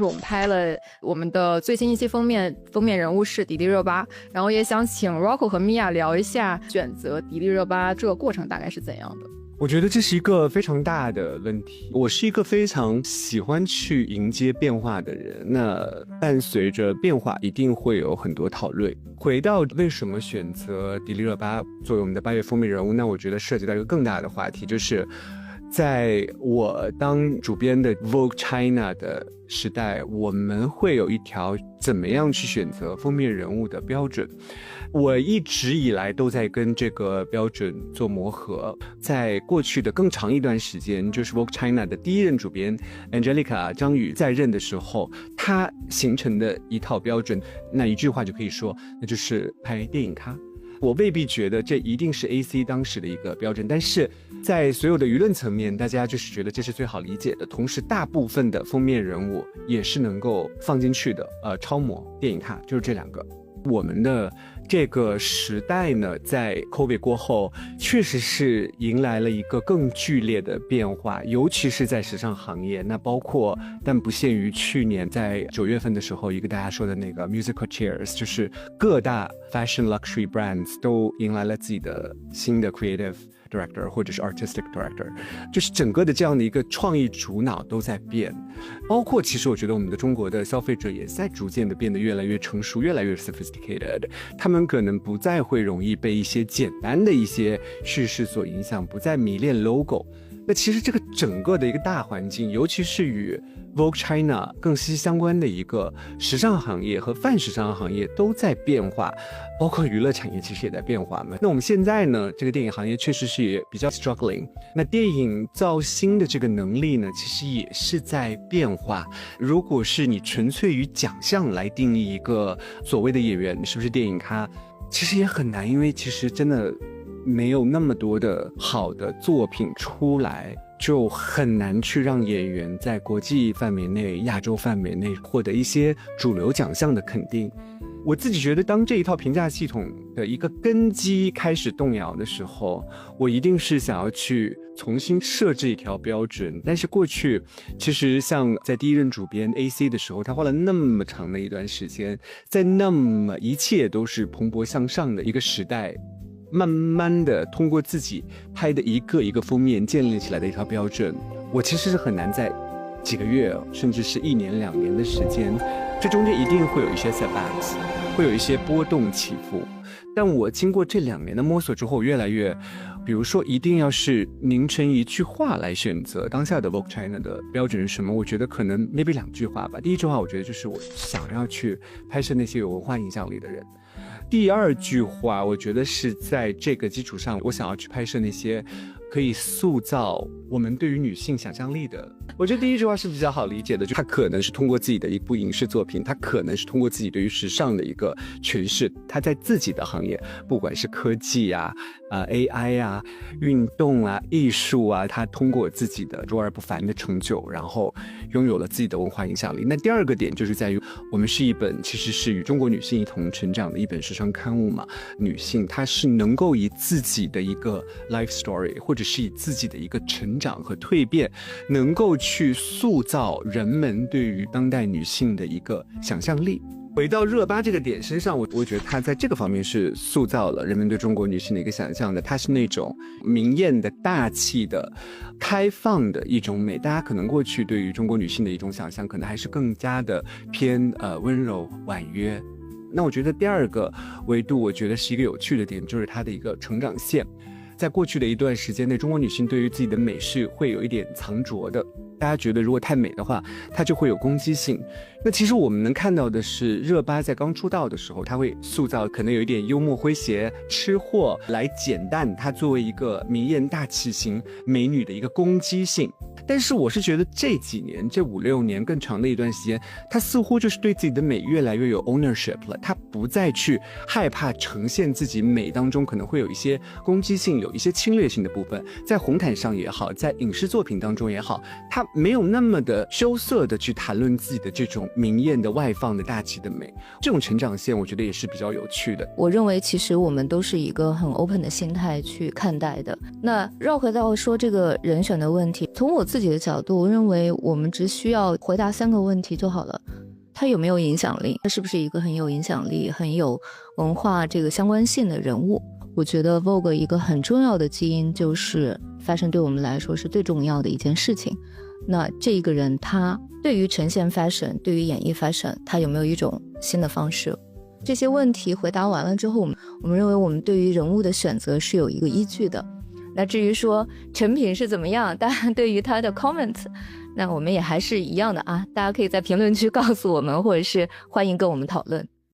我们拍了我们的最新一期封面人物是迪丽热巴，然后也想请 Rocco 和 Mia 聊一下选择迪丽热巴这个过程大概是怎样的。我觉得这是一个非常大的问题。我是一个非常喜欢去迎接变化的人，那伴随着变化一定会有很多讨论。回到为什么选择迪丽热巴作为我们的8月封面人物，那我觉得涉及到一个更大的话题，就是在我当主编的 Vogue China 的时代，我们会有一条怎么样去选择封面人物的标准。我一直以来都在跟这个标准做磨合，在过去的更长一段时间，就是 Vogue China 的第一任主编 Angelica 张宇在任的时候，他形成的一套标准，那一句话就可以说，那就是拍电影咖。我未必觉得这一定是 AC 当时的一个标准，但是在所有的舆论层面，大家就是觉得这是最好理解的，同时大部分的封面人物也是能够放进去的，超模、电影咖，就是这两个。我们的这个时代呢，在 COVID 过后确实是迎来了一个更剧烈的变化，尤其是在时尚行业，那包括但不限于去年在9月份的时候，一个大家说的那个 musical chairs， 就是各大 fashion luxury brands 都迎来了自己的新的 creative director 或者是 artistic director， 就是整个的这样的一个创意主脑都在变，包括其实我觉得我们的中国的消费者也在逐渐的变得越来越成熟，越来越 sophisticated， 他们可能不再会容易被一些简单的一些叙事所影响，不再迷恋 logo。 那其实这个整个的一个大环境，尤其是与 Vogue China 更息息相关的一个时尚行业和泛时尚行业都在变化，包括娱乐产业其实也在变化嘛。那我们现在呢，这个电影行业确实是也比较 struggling， 那电影造星的这个能力呢，其实也是在变化。如果是你纯粹于奖项来定义一个所谓的演员是不是电影咖，其实也很难，因为其实真的没有那么多的好的作品出来，就很难去让演员在国际范围内、亚洲范围内获得一些主流奖项的肯定。我自己觉得，当这一套评价系统的一个根基开始动摇的时候，我一定是想要去重新设置一条标准。但是过去其实像在第一任主编 AC 的时候，他花了那么长的一段时间，在那么一切都是蓬勃向上的一个时代，慢慢的通过自己拍的一个一个封面建立起来的一条标准，我其实是很难在几个月甚至是1年2年的时间，这中间一定会有一些 setbacks， 会有一些波动起伏。但我经过这2年的摸索之后，越来越比如说一定要是凝成一句话来选择当下的 Vogue China 的标准是什么，我觉得可能 maybe 2句话吧。第一句话我觉得就是我想要去拍摄那些有文化影响力的人，第2句话我觉得是在这个基础上，我想要去拍摄那些可以塑造我们对于女性想象力的。我觉得第1句话是比较好理解的，就他可能是通过自己的一部影视作品，他可能是通过自己对于时尚的一个诠释，他在自己的行业，不管是科技啊、AI 啊、运动啊、艺术啊，他通过自己的卓而不凡的成就，然后拥有了自己的文化影响力。那第2个点就是在于，我们是一本其实是与中国女性一同成长的一本时尚刊物嘛，女性她是能够以自己的一个 life story， 或者是以自己的一个成长和蜕变，能够去塑造人们对于当代女性的一个想象力。回到热巴这个点身上，我觉得她在这个方面是塑造了人们对中国女性的一个想象的。她是那种明艳的、大气的、开放的一种美。大家可能过去对于中国女性的一种想象，可能还是更加的偏温柔婉约。那我觉得第2个维度，我觉得是一个有趣的点，就是她的一个成长线。在过去的一段时间内，中国女性对于自己的美是会有一点藏拙的，大家觉得如果太美的话，它就会有攻击性。那其实我们能看到的是，热巴在刚出道的时候，她会塑造可能有一点幽默诙谐、吃货，来减淡她作为一个明艳大气型美女的一个攻击性。但是我是觉得这几年，这5、6年更长的一段时间，她似乎就是对自己的美越来越有 ownership 了，她不再去害怕呈现自己美当中可能会有一些攻击性、有一些侵略性的部分，在红毯上也好，在影视作品当中也好，她没有那么的羞涩的去谈论自己的这种明艳的、外放的、大气的美。这种成长线我觉得也是比较有趣的。我认为其实我们都是一个很 open 的心态去看待的。那绕回到说这个人选的问题，从我自自己的角度，我认为我们只需要回答3个问题就好了。他有没有影响力？他是不是一个很有影响力、很有文化这个相关性的人物？我觉得 Vogue 一个很重要的基因就是 fashion 对我们来说是最重要的一件事情。那这一个人他对于呈现 fashion 对于演绎 fashion 他有没有一种新的方式？这些问题回答完了之后，我们认为我们对于人物的选择是有一个依据的。那至于说成品是怎么样，当然对于他的 comment 那我们也还是一样的啊，大家可以在评论区告诉我们，或者是欢迎跟我们讨论。